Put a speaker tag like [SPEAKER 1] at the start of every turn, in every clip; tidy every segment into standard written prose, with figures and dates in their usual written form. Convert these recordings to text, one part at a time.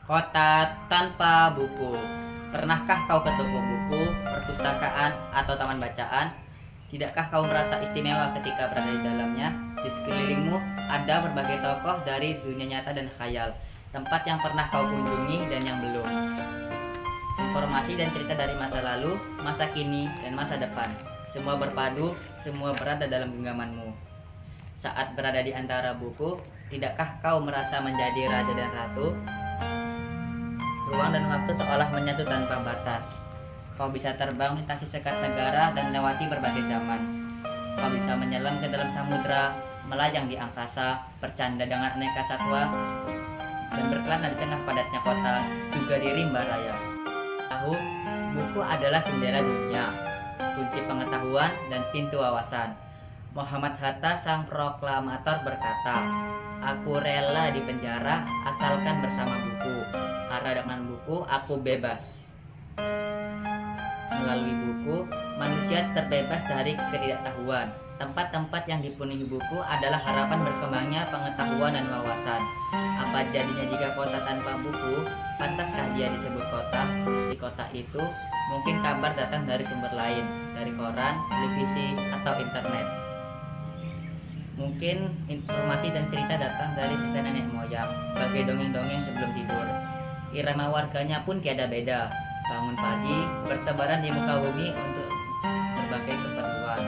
[SPEAKER 1] Kota tanpa buku. Pernahkah kau ke toko buku, perpustakaan, atau taman bacaan? Tidakkah kau merasa istimewa ketika berada di dalamnya? Di sekelilingmu ada berbagai tokoh dari dunia nyata dan khayal, tempat yang pernah kau kunjungi dan yang belum. Informasi dan cerita dari masa lalu, masa kini, dan masa depan. Semua berpadu, semua berada dalam genggamanmu. Saat berada di antara buku, tidakkah kau merasa menjadi raja dan ratu? Ruang dan waktu seolah menyatu tanpa batas. Kau bisa terbang melintasi sekat negara dan melewati berbagai zaman. Kau bisa menyelam ke dalam samudra, melayang di angkasa, bercanda dengan aneka satwa, dan berkelana di tengah padatnya kota, juga di rimba raya. Tahu, buku adalah jendela dunia, kunci pengetahuan dan pintu wawasan. Muhammad Hatta sang proklamator berkata, "Aku rela di penjara asalkan bersama buku, karena dengan buku aku bebas." Melalui buku, manusia terbebas dari ketidaktahuan. Tempat-tempat yang dipenuhi buku adalah harapan berkembangnya pengetahuan dan wawasan. Apa jadinya jika kota tanpa buku? Pantaskah dia disebut kota? Di kota itu, mungkin kabar datang dari sumber lain, dari koran, televisi, atau internet. Mungkin informasi dan cerita datang dari cerita nenek moyang, bagai dongeng-dongeng sebelum tidur. Irama warganya pun tiada beda. Bangun pagi, bertebaran di muka bumi untuk berbagai keperluan,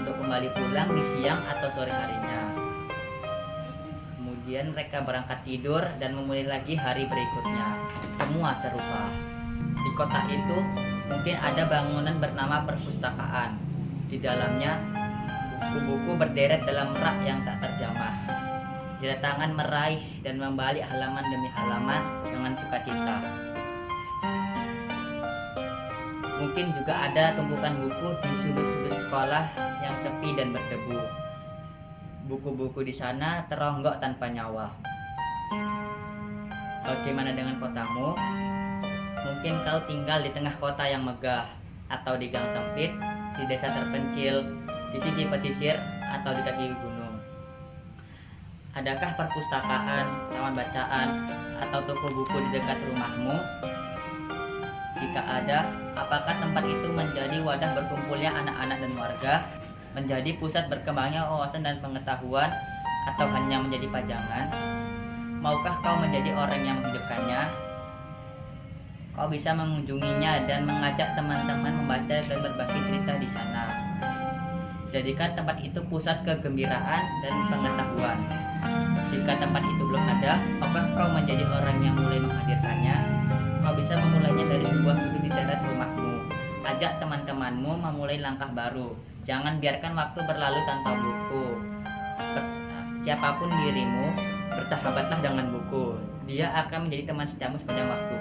[SPEAKER 1] untuk kembali pulang di siang atau sore harinya. Kemudian mereka berangkat tidur dan memulai lagi hari berikutnya. Semua serupa. Di kota itu mungkin ada bangunan bernama perpustakaan. Di dalamnya buku-buku berderet dalam rak yang tak terjamah. Kedatangan meraih dan membalik halaman demi halaman dengan sukacita. Mungkin juga ada tumpukan buku di sudut-sudut sekolah yang sepi dan berdebu. Buku-buku di sana teronggok tanpa nyawa. Bagaimana dengan kotamu? Mungkin kau tinggal di tengah kota yang megah, atau di gang sempit, di desa terpencil, di sisi pesisir, atau di kaki gunung. Adakah perpustakaan, taman bacaan, atau toko buku di dekat rumahmu? Jika ada, apakah tempat itu menjadi wadah berkumpulnya anak-anak dan warga, menjadi pusat berkembangnya wawasan dan pengetahuan, atau hanya menjadi pajangan? Maukah kau menjadi orang yang menghidupkannya? Kau bisa mengunjunginya dan mengajak teman-teman membaca dan berbagi cerita di sana. Jadikan tempat itu pusat kegembiraan dan pengetahuan. Jika tempat itu belum ada, maukah kau menjadi orang yang mulai menghadirkannya? Kau bisa memulainya dari sebuah sudut di teras rumahmu. Ajak teman-temanmu memulai langkah baru. Jangan biarkan waktu berlalu tanpa buku. Siapapun dirimu, bersahabatlah dengan buku. Dia akan menjadi teman setiamu sepanjang waktu.